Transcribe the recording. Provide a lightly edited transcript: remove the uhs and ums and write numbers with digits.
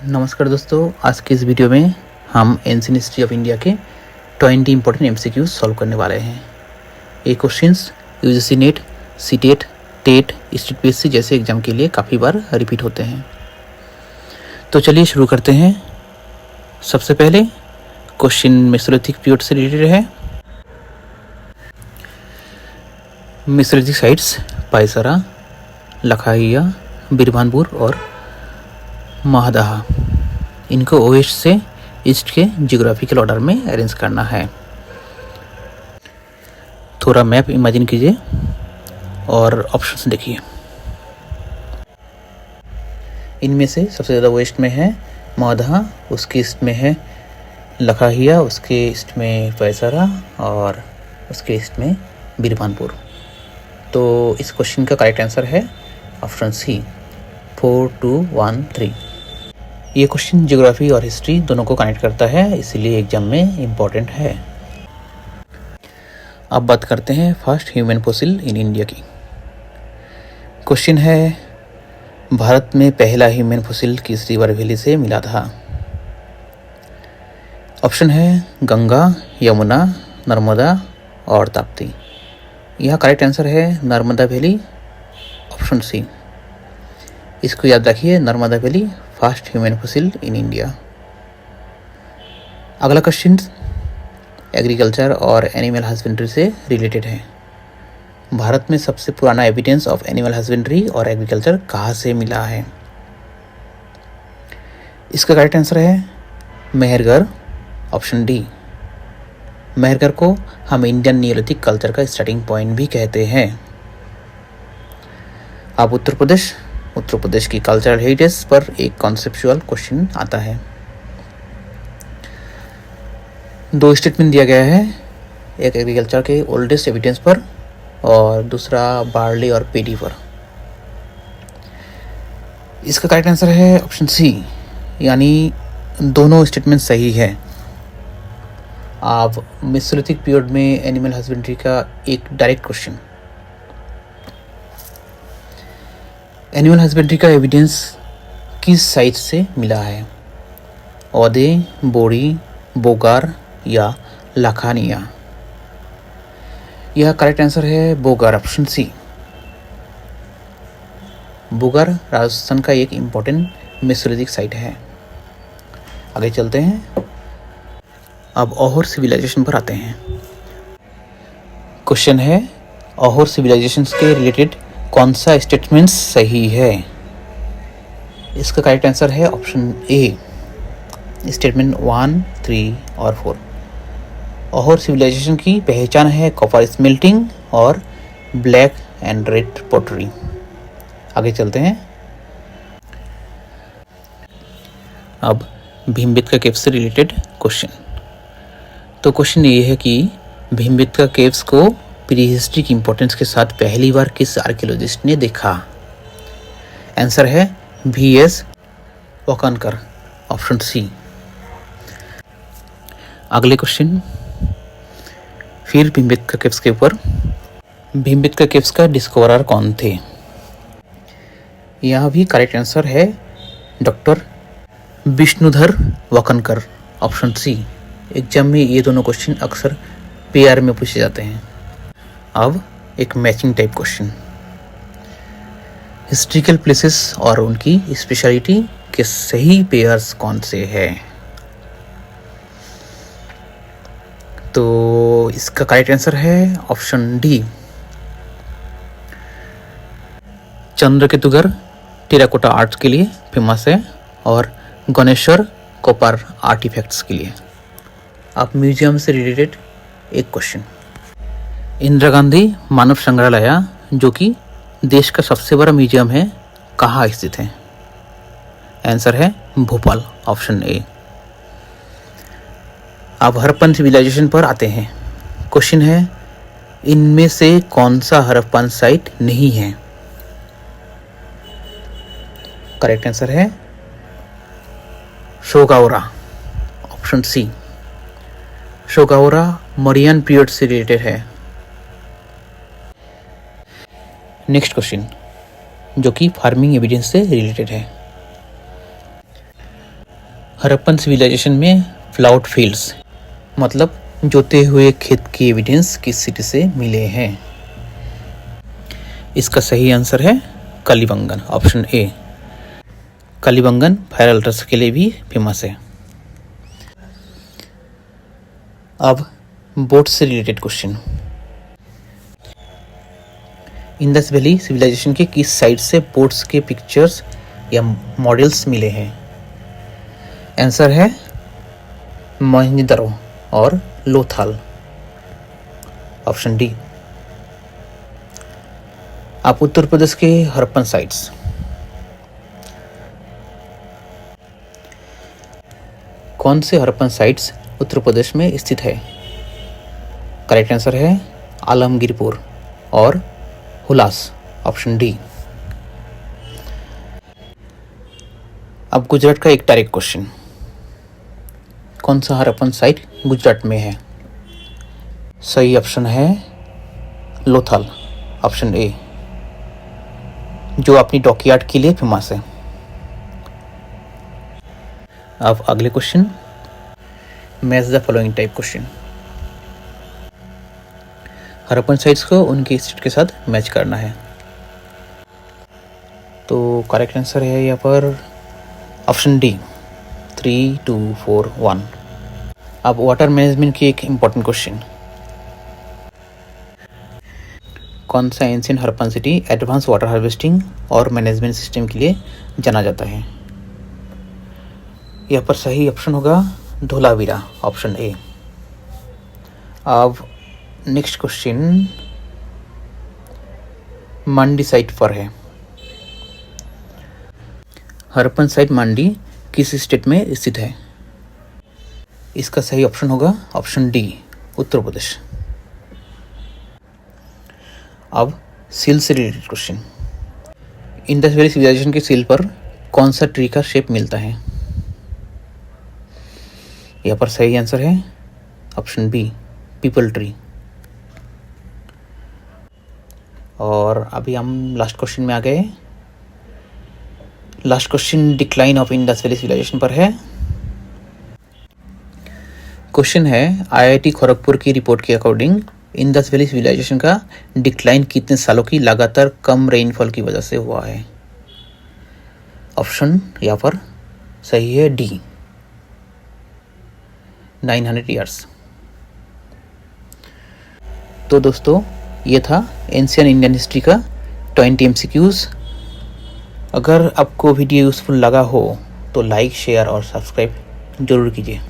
नमस्कार दोस्तों, आज की इस वीडियो में हम एंशिएंट हिस्ट्री ऑफ इंडिया के 20 इंपॉर्टेंट एमसीक्यूज सॉल्व करने वाले हैं। ये questions UGC NET, CTET, TET, state PSC जैसे एग्जाम के लिए काफ़ी बार रिपीट होते हैं। तो चलिए शुरू करते हैं। सबसे पहले क्वेश्चन मेसोलिथिक पीरियड से रिलेटेड है। मेसोलिथिक साइट्स पायसरा, लखाहिया, बिरभानपुर और महादहा, इनको ओवेस्ट से ईस्ट के जियोग्राफिकल ऑर्डर में अरेंज करना है। थोड़ा मैप इमेजिन कीजिए और ऑप्शंस देखिए। इनमें से सबसे ज़्यादा वेस्ट में है महादहा, उसके ईस्ट में है लखाहिया, उसके ईस्ट में पैसरा और उसके ईस्ट में बिरभानपुर। तो इस क्वेश्चन का करेक्ट आंसर है ऑप्शन सी 4, 2, 1, 3। ये क्वेश्चन ज्योग्राफी और हिस्ट्री दोनों को कनेक्ट करता है, इसीलिए एग्जाम में इम्पॉर्टेंट है। अब बात करते हैं first human fossil in India की। क्वेश्चन है, भारत में पहला ह्यूमन फॉसिल किस रिवर वैली से मिला था? ऑप्शन है गंगा, यमुना, नर्मदा और ताप्ती। यह करेक्ट आंसर है नर्मदा वैली, ऑप्शन सी। इसको याद रखिए, Narmada valley first human fossil in India. अगला क्वेश्चन एग्रीकल्चर और एनिमल हस्बेंड्री से रिलेटेड है। भारत में सबसे पुराना एविडेंस ऑफ एनिमल हस्बेंड्री और एग्रीकल्चर कहाँ से मिला है? इसका करेक्ट आंसर है मेहरगढ़, ऑप्शन डी। मेहरगढ़ को हम इंडियन नियोलिथिक कल्चर का स्टार्टिंग पॉइंट भी कहते हैं। अब उत्तर प्रदेश की कल्चरल हेरिटेज पर एक कॉन्सेप्चुअल क्वेश्चन आता है। 2 स्टेटमेंट दिया गया है, एक एग्रीकल्चर के ओल्डेस्ट एविडेंस पर और दूसरा बार्ली और पेडी पर। इसका करेक्ट आंसर है ऑप्शन सी, यानी दोनों स्टेटमेंट सही है। आप मेसोलिथिक पीरियड में एनिमल हस्बेंड्री का एक डायरेक्ट क्वेश्चन, एनिमल हस्बेंड्री का एविडेंस किस साइट से मिला है? औदे, बोरी, बोगार या लखानिया? यह करेक्ट आंसर है बोगार, ऑप्शन सी। बोगार राजस्थान का एक इम्पोर्टेंट मेसोलिथिक साइट है। आगे चलते हैं। अब औहोर सिविलाइजेशन पर आते हैं। क्वेश्चन है, औहोर सिविलाइजेशन के रिलेटेड कौन सा स्टेटमेंट सही है? इसका करेक्ट आंसर है ऑप्शन ए, स्टेटमेंट 1, 3 और 4। औहोर सिविलाइजेशन की पहचान है कॉपर स्मेल्टिंग और ब्लैक एंड रेड पॉटरी। आगे चलते हैं। अब भीमबेटका केव्स से रिलेटेड क्वेश्चन। तो क्वेश्चन ये है कि भीमबेटका केव्स को प्री हिस्ट्री की इंपॉर्टेंस के साथ पहली बार किस आर्कियोलॉजिस्ट ने देखा? आंसर है VS वॉकनकर, ऑप्शन सी। अगले क्वेश्चन फिर भीमबेटका केव्स के ऊपर। भीमबेटका केव्स का डिस्कवरर कौन थे? यह भी करेक्ट आंसर है doctor Vishnudhar Wakankar, option C. Exam में ये दोनों क्वेश्चन अक्सर पेयर में पूछे जाते हैं। अब एक matching type question, historical places और उनकी स्पेशलिटी के सही पेयर्स कौन से हैं? तो इसका करेक्ट आंसर है ऑप्शन डी, चंद्रकेतुगढ़ टेराकोटा आर्ट के लिए फेमस है और गणेश्वर कॉपर आर्टिफैक्ट्स के लिए। अब म्यूजियम से रिलेटेड एक क्वेश्चन, इंदिरा गांधी मानव संग्रहालय जो कि देश का सबसे बड़ा म्यूजियम है, कहाँ स्थित है? आंसर है भोपाल, ऑप्शन ए। अब हड़प्पन सिविलाइजेशन पर आते हैं। क्वेश्चन है, इनमें से कौन सा हड़प्पन साइट नहीं है? करेक्ट आंसर है शोगावरा, ऑप्शन सी। शोगावरा मरियन पीरियड से रिलेटेड है। नेक्स्ट क्वेश्चन जो कि फार्मिंग एविडेंस से रिलेटेड है। हड़प्पन सिविलाइजेशन में प्लाउड फील्ड्स मतलब जोते हुए खेत की एविडेंस किस सिटी से मिले हैं? इसका सही आंसर है Kalibangan, option A. Kalibangan fire altars के लिए भी फेमस है। अब बोट से related question. Indus valley civilisation के किस साइट से बोट्स के पिक्चर्स या मॉडल्स मिले हैं? आंसर है मोहनजोदड़ो और लोथाल, ऑप्शन डी। आप उत्तर प्रदेश के हड़प्पन साइट्स। कौन से हड़प्पन साइट्स उत्तर प्रदेश में स्थित है? करेक्ट आंसर है आलमगीरपुर और हुलास, ऑप्शन डी। अब गुजरात का एक डायरेक्ट क्वेश्चन। कौन सा हड़प्पन साइट गुजरात में है? सही ऑप्शन है लोथाल, ऑप्शन ए, जो अपनी डॉकयार्ड के लिए फेमस है। अब अगले question, match the following type question. Harappan sites को उनके स्टेट के साथ मैच करना है। तो करेक्ट आंसर है यहाँ पर ऑप्शन डी, 3, 2, 4, 1। अब वाटर मैनेजमेंट की एक इम्पॉर्टेंट क्वेश्चन। कौन सा ancient Harappan city advance water harvesting और मैनेजमेंट सिस्टम के लिए जाना जाता है? यहाँ पर सही ऑप्शन होगा धोलावीरा, ऑप्शन ए। अब नेक्स्ट क्वेश्चन मांडी साइट पर है। हड़प्पन साइट मांडी किस स्टेट में स्थित है? इसका सही ऑप्शन होगा ऑप्शन डी, उत्तर प्रदेश। अब सील से related question. Indus valley civilisation के सील पर कौन सा ट्री का शेप मिलता है? यहाँ पर सही आंसर है ऑप्शन बी, पीपल ट्री। और अभी हम लास्ट क्वेश्चन में आ गए। Last question decline of Indus valley civilisation पर है। क्वेश्चन है आईआईटी खड़गपुर की रिपोर्ट के अकॉर्डिंग इंडस वैली सिविलाइजेशन का डिक्लाइन कितने सालों की लगातार कम रेनफॉल की वजह से हुआ है? ऑप्शन यहाँ पर सही है डी, 900 ईयर्स। तो दोस्तों ये था एंशिएंट इंडियन हिस्ट्री का 20 MCQs। अगर आपको वीडियो यूज़फुल लगा हो तो लाइक, शेयर और सब्सक्राइब जरूर कीजिए।